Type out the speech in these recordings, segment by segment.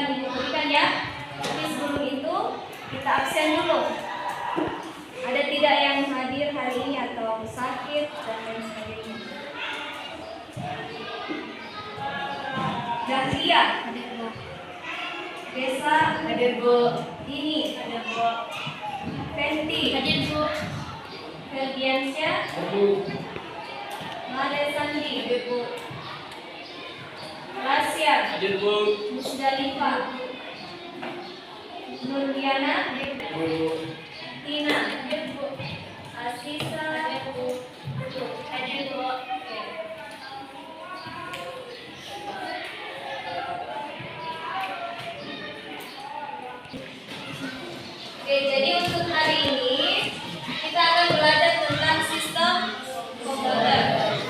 akan diberikan ya. Tapi sebelum itu kita absen dulu. Ada tidak yang hadir hari ini atau sakit dan lain sebagainya? Dahlia hadir Bu. Desa hadir Bu. Ini hadir Bu. Fenty hadir Bu. Ferdiansyah Made Sandi hadir Bu. Rasya hadir Bu. Musdalifah Nurdiana hadir Bu. Tina hadir Bu. Asisa hadir Bu. Hadir Bu. Oke, jadi untuk hari ini kita akan belajar tentang sistem komputer.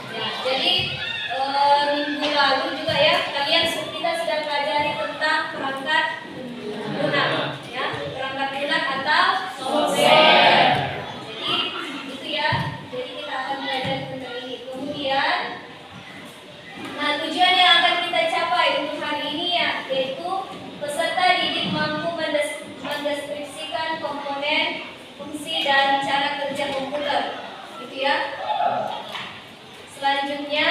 Ya, jadi minggu lalu juga ya kita sudah pelajari tentang perangkat lunak, ya, perangkat lunak atau software. Jadi itu ya. Jadi kita akan belajar tentang ini. Kemudian, nah tujuan yang akan kita capai untuk hari ini ya, yaitu peserta didik mampu mendeskripsikan komponen, fungsi dan cara kerja komputer, gitu ya. Selanjutnya,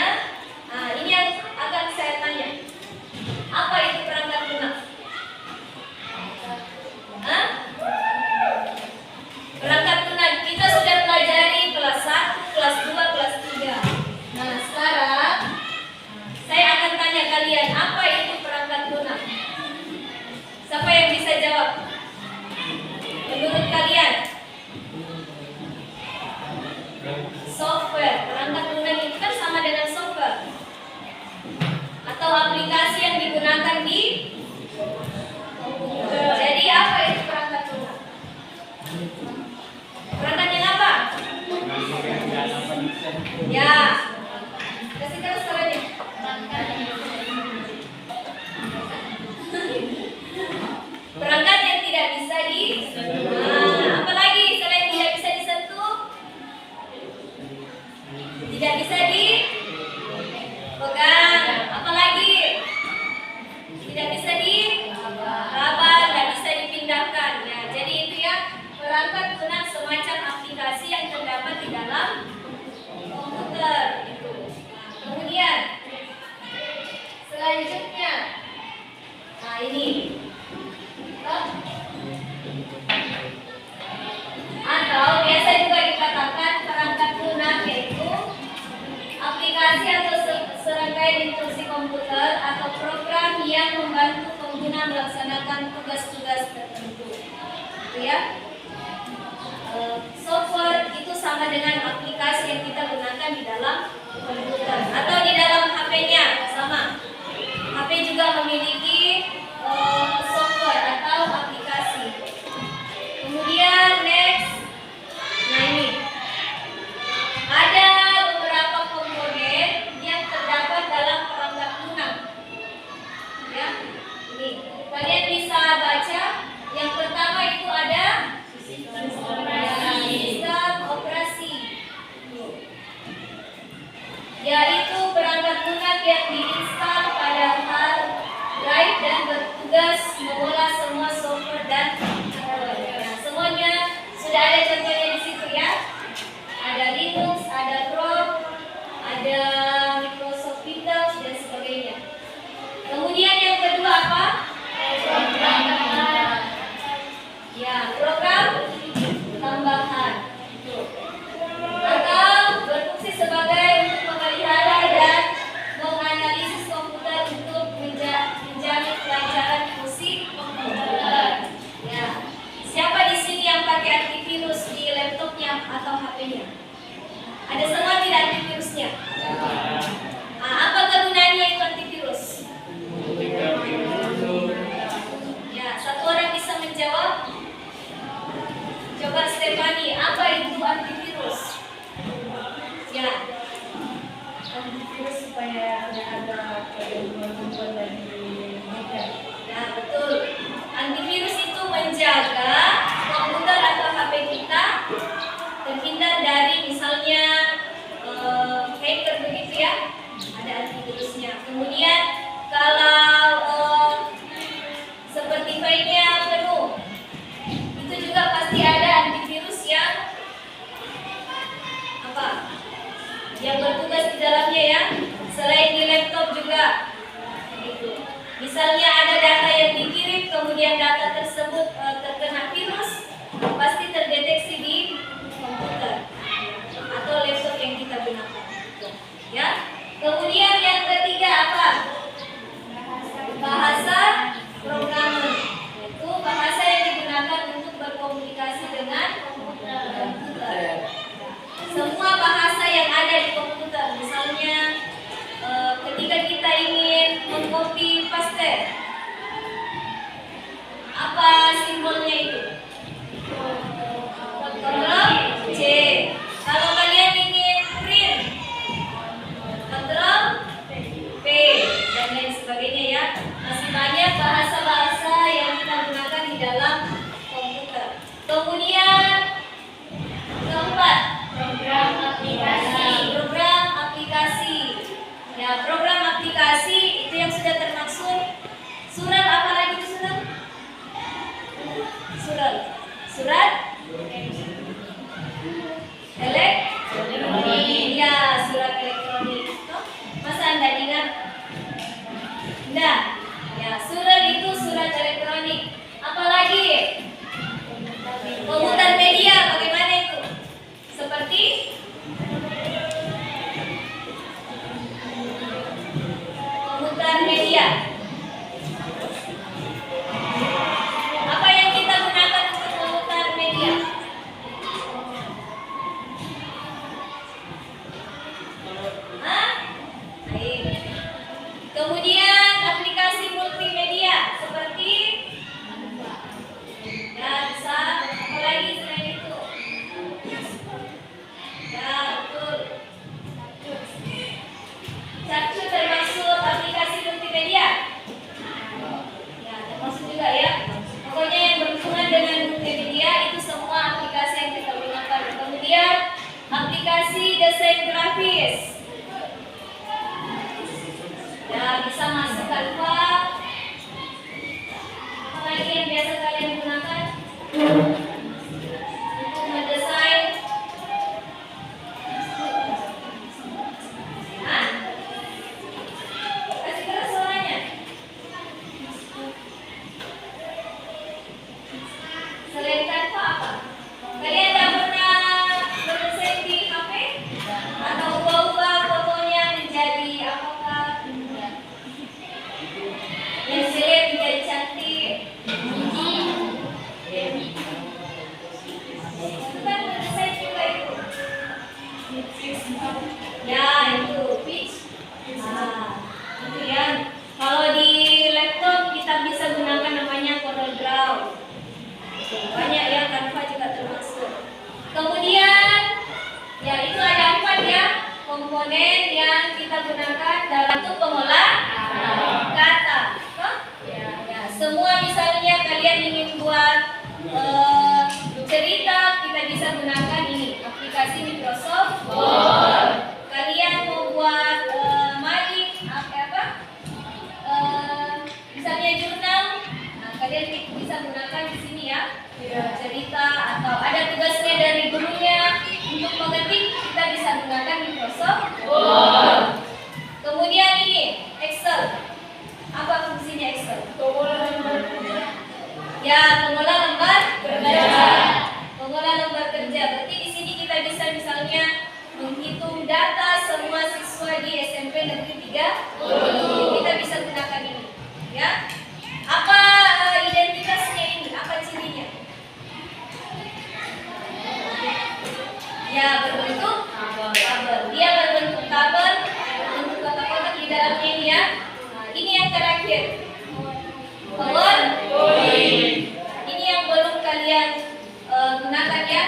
nah ini yang akan saya tanya. Apa itu perangkat lunak? Hah? Perangkat lunak kita sudah pelajari kelas 1, kelas 2, kelas 3. Nah, sekarang saya akan tanya kalian, apa itu perangkat lunak? Siapa yang bisa jawab? Menurut kalian, software, perangkat lunak itu kan sama dengan software atau aplikasi yang digunakan di komputer. Jadi apa itu perangkat lunak? Perangkatnya apa? Ya, kasih tahu soalnya. Perangkat yang tidak bisa apalagi selain tidak bisa disentuh, tidak bisa dipegang, apalagi tidak bisa diraba, tidak bisa dipindahkan. Ya, jadi itu ya perangkat lunak, semacam aplikasi yang terdapat di dalam komputer itu. Kemudian selanjutnya, nah ini. Atau biasa juga dikatakan perangkat lunak, yaitu aplikasi atau serangkaian instruksi komputer atau program yang membantu pengguna melaksanakan tugas-tugas tertentu. Itu ya. Software itu sama dengan aplikasi yang kita gunakan di dalam komputer atau di dalam HP-nya, sama. HP juga memiliki software atau aplikasi. Kemudian next, nah ini ada beberapa komponen yang terdapat dalam perangkat lunak. Ya, ini kalian bisa baca. Yang pertama itu ada sistem operasi, yaitu perangkat lunak yang diinstal pada hard drive dan bertugas mengolah semua software dan hardware. Nah, semuanya sudah ada contohnya di situ ya. Ada Linux, ada Chrome, ada Microsoft Windows dan sebagainya. Kemudian yang kedua apa? Ya, program tambahan. Atau berfungsi sebagai untuk memelihara dan menganalisis komputer untuk menjamin kelancaran fungsi komputer. Ya, siapa di sini yang pakai antivirus di laptopnya atau HP-nya? Ada semua tidak antivirusnya? Nah, apa kegunaannya itu antivirus? Ya, satu orang bisa menjawab. Coba Stefani, apa itu antivirus? Ya, antivirus supaya tidak ada gangguan dari hacker. Nah, betul. Antivirus itu menjaga komputer atau HP kita terhindar dari misalnya hacker begitu ya. Ada antivirusnya. Kemudian kalau bahasa programmer, yaitu bahasa yang digunakan untuk berkomunikasi dengan komputer. Semua bahasa yang ada di komputer, misalnya ketika kita ingin mengcopy paste, apa simbolnya itu? Ctrl C. Kalau kalian ingin print, Ctrl P dan lain sebagainya ya. Masih banyak bahasa-bahasa yang kita gunakan di dalam komputer. Kemudian keempat, program aplikasi. Program aplikasi. Ya, program aplikasi itu yang sudah termaksud surat apa lagi itu surat? Surat elektronik. Ya, surat elektronik. Masa Anda ingat? Enggak. Ya, surat itu surat elektronik. Apalagi komputer media, bagaimana itu? Seperti komputer media. Apa yang kita gunakan untuk komputer media? Baik. Kemudian aplikasi multimedia seperti ya bisa apa lagi selain itu? Ya betul. Capture termasuk aplikasi multimedia. Ya termasuk juga ya. Pokoknya yang berhubungan dengan multimedia itu semua aplikasi yang kita gunakan. Kemudian aplikasi desain grafis. Ya bisa masuk Canva. Apa lagi yang biasa kalian gunakan untuk mendesain? Kasih keras suaranya. Selain Canva apa? Kalian tidak pernah berdesain di HP? Atau ubah-ubah fotonya menjadi apakah? Yang jelek menjadi cantik. Itu kan berdesain juga itu. Ya itu pitch. Itu ya. Kalau di laptop kita bisa gunakan namanya Corel Draw. Banyak ya, Canva juga termasuk. Kemudian ya itu ada 4 ya komponen yang kita gunakan dalam itu pengolah kata. Ya, semua misalnya kalian ingin buat cerita, kita bisa gunakan ini aplikasi Microsoft Word. Kalian mau buat misalnya jurnal, nah kalian bisa gunakan di sini ya. Cerita atau ada tugasnya dari gurunya untuk mengetik, kita bisa gunakan Microsoft Word. Kemudian ini Excel. Apa fungsinya Excel? Ya, pengolah lembar kerja. Pengolah lembar kerja. Berarti di sini kita bisa misalnya menghitung data semua siswa di SMP Negeri 3. Kita bisa gunakan ini. Ya. Apa identitasnya ini? Apa cirinya? Ya, berbentuk tabel. Dia berbentuk tabel, berbentuk kotak-kotak di dalamnya ini ya. Nah, ini yang terakhir. PowerPoint. Ini yang belum kalian gunakan ya.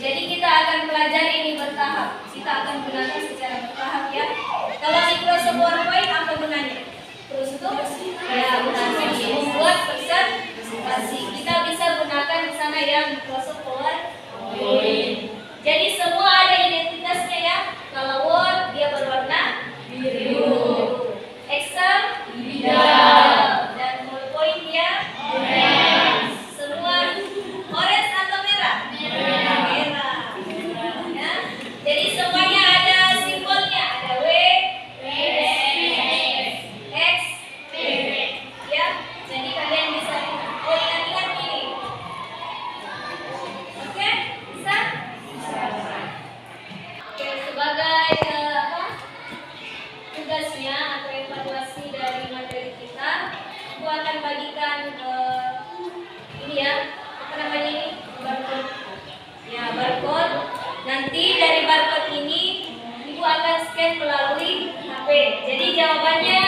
Jadi kita akan pelajari ini bertahap. Kita akan gunakan secara bertahap ya. Kalau Microsoft PowerPoint apa gunanya? Terus itu ya gunanya membuat presentasi. Kita bisa gunakan di sana ya Microsoft PowerPoint. Jadi semua ada identitasnya ya. Kalau Word dia berwarna biru, Excel hijau, dan PowerPoint dia orange. Semua orange atau merah? Merah. Ya. Jadi semuanya ada simbolnya, ada W, X, ya. Jadi kalian bisa ingat ini. Ibu akan bagikan ini ya, apa namanya ini? Barcode. Ya, barcode. Nanti dari barcode ini Ibu akan scan melalui HP. Jadi jawabannya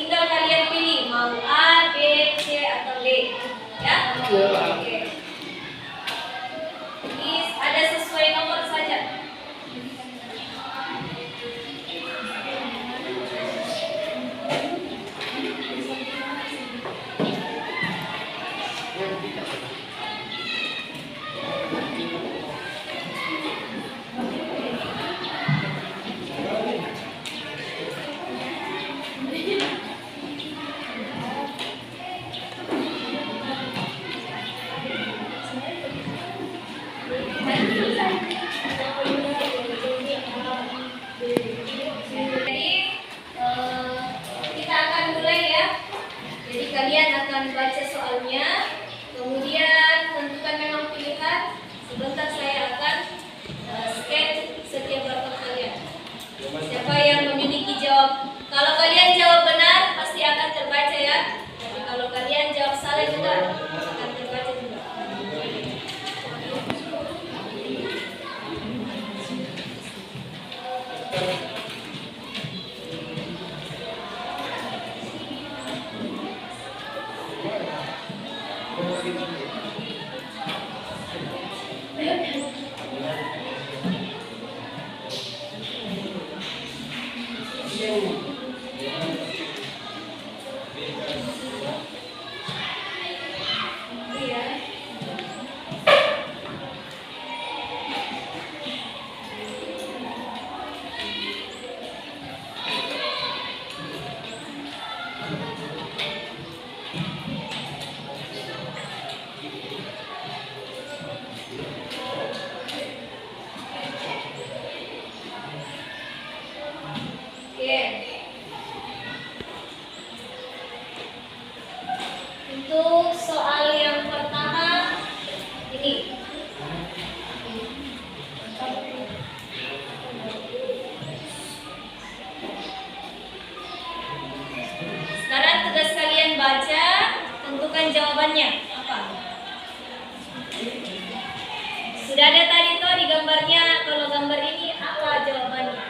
tinggal kalian pilih mau A, B, C atau D. Ya? Oke. Ini ada sesuai nomor saja. Kalian akan baca soalnya, kemudian tentukan memang pilihan. Sebentar saya akan scan setiap barcode kalian. Siapa yang memiliki jawab? Kalau kalian jawab benar, pasti akan terbaca ya. Tapi kalau kalian jawab salah juga akan terbaca juga. Untuk soal yang pertama ini. Sekarang tugas kalian baca, tentukan jawabannya apa. Sudah ada tadi tuh di gambarnya, kalau gambar ini apa jawabannya?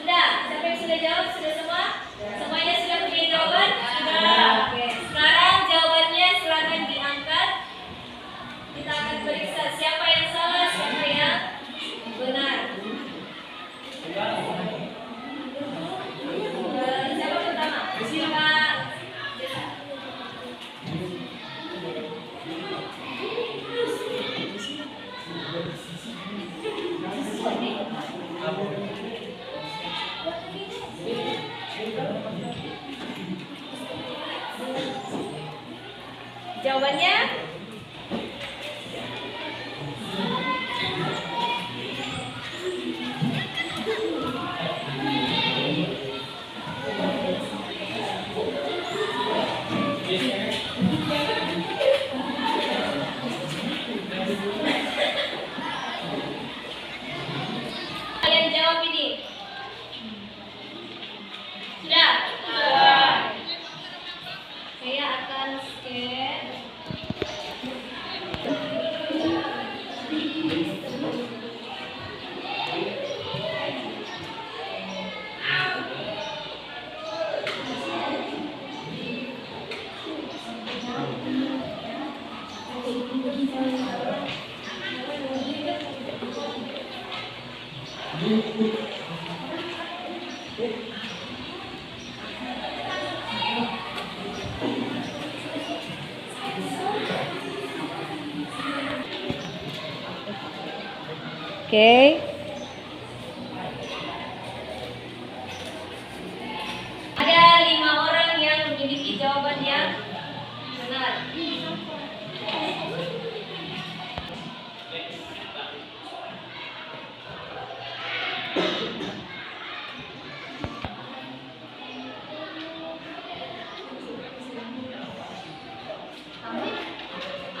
Sudah, siapa yang sudah jawab? Sudah semua? Semuanya sudah punya jawaban? Sudah. Oke. Sekarang jawabannya silakan diangkat. Kita akan periksa siapa yang salah, siapa yang benar. Siapa pertama? Siapa? Jawabannya kalian jawab ini. Sudah? Saya akan scan. Oke. Ada 5 orang yang memiliki jawaban yang benar.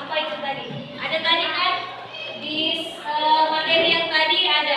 Apa itu tadi? Ada tadi kan di materi yang tadi ada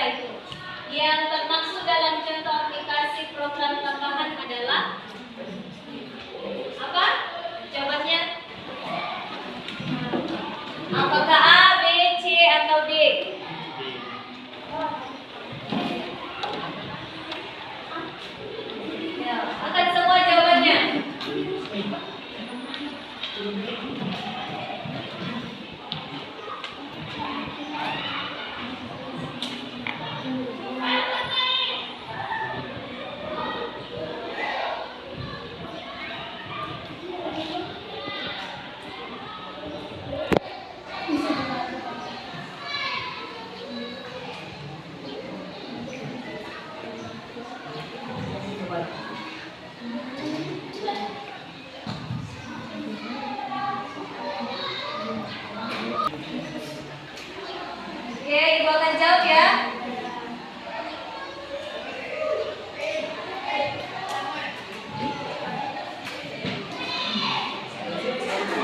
Oke, Ibu akan jawab ya.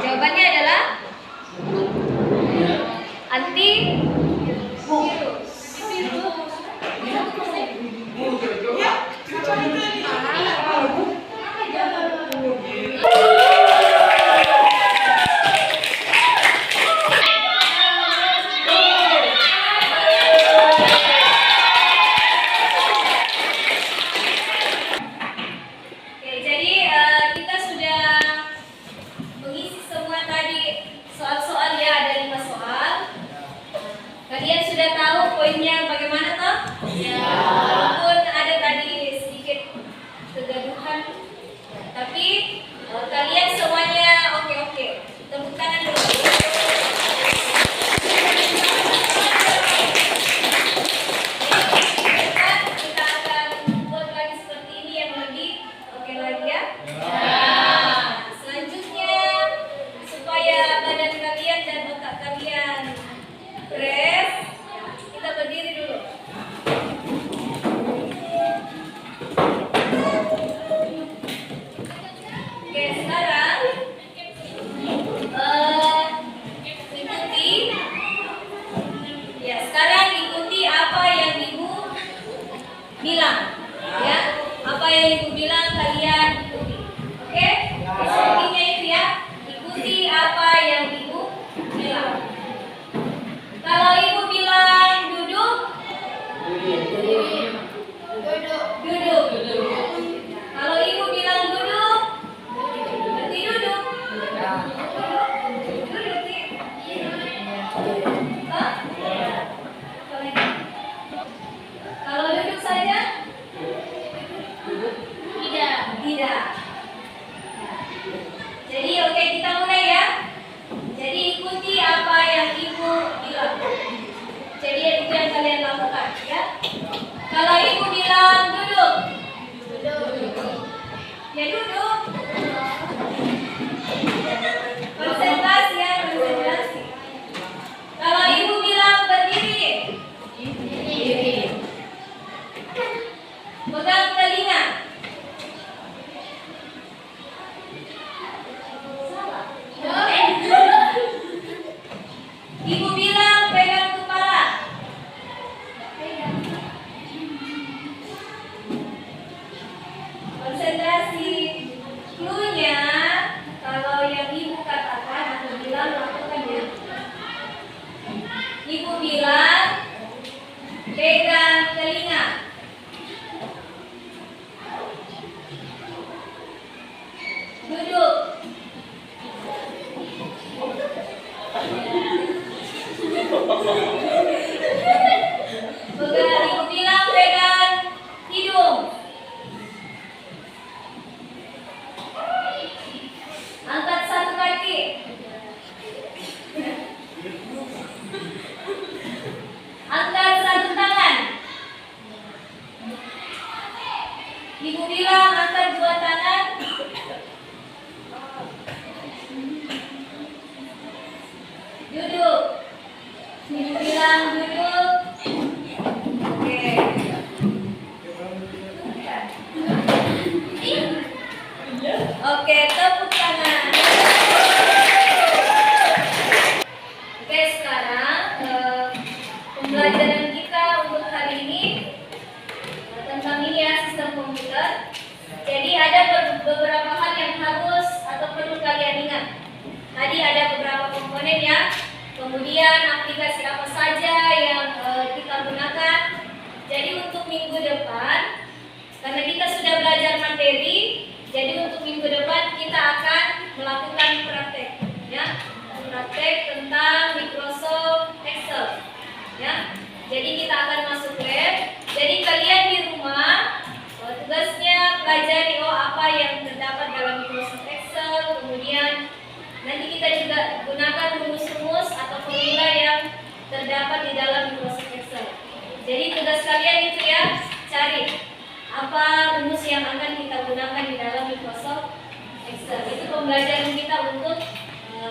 Jawabannya adalah antivirus. Oke, jadi kita sudah mengisi semua tadi soal-soal ya, ada 5 soal. Kalian sudah tahu poinnya bagaimana toh? Ya. Walaupun ada tadi sedikit kegaduhan, tapi kalian semuanya oke. Tepuk tangan dulu. Kita akan buat lagi seperti ini yang lebih oke lagi ya. Nah, selanjutnya supaya badan kalian dan otak kalian fresh, kita berdiri dulu. Oke, sekarang ikuti apa yang Ibu bilang ya. Apa yang Ibu bilang kalian ikuti. Oke? Intinya itu ya. Ikuti apa yang Ibu bilang. Kalau Ibu bilang duduk, duduk. Kalau Ibu bilang duduk, berarti duduk. Hah? Kalau duduk saja? Tidak. Jadi oke, kita mulai ya. Jadi ikuti apa yang Ibu bilang. Jadi itu yang kalian lakukan ya. Kalau Ibu bilang duduk, ya duduk. Konsentrasi ya, konsentrasi. Kalau Ibu bilang berdiri, pegang telinga. Ibu bilang pegang kepala. Konsentrasi. Cluenya kalau yang Ibu katakan atau bilang lakukan ya. Ibu bilang pegang telinga. Duduk. Ibu bilang pegang hidung. Angkat satu kaki. Angkat satu tangan. Ibu bilang angkat 2 tangan. Duduk. Ibu bilang duduk. Oke. Oke, tepuk tangan. Oke, sekarang pembelajaran kita untuk hari ini tentang ini ya, sistem komputer. Jadi ada beberapa hal yang harus atau perlu kalian ingat. Tadi ada beberapa komponen ya. Kemudian aplikasi apa saja yang kita gunakan. Jadi untuk minggu depan, karena kita sudah belajar materi, jadi untuk minggu depan kita akan melakukan praktek, ya, praktek tentang Microsoft Excel, ya. Jadi kita akan masuk lab. Jadi kalian di rumah tugasnya pelajari apa yang terdapat dalam Microsoft Excel, kemudian nanti kita juga gunakan rumus-rumus atau formula yang terdapat di dalam Microsoft Excel. Jadi tugas kalian itu ya, cari apa rumus yang akan kita gunakan di dalam Microsoft Excel. Itu pembelajaran kita untuk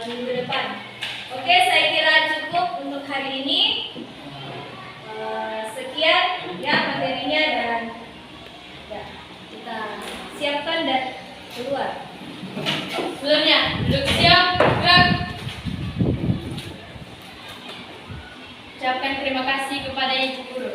minggu depan. Oke, saya kira cukup untuk hari ini. siapkan dan keluar. Sebelumnya, duduk siap, gerak. Ucapkan terima kasih kepada Ibu Guru.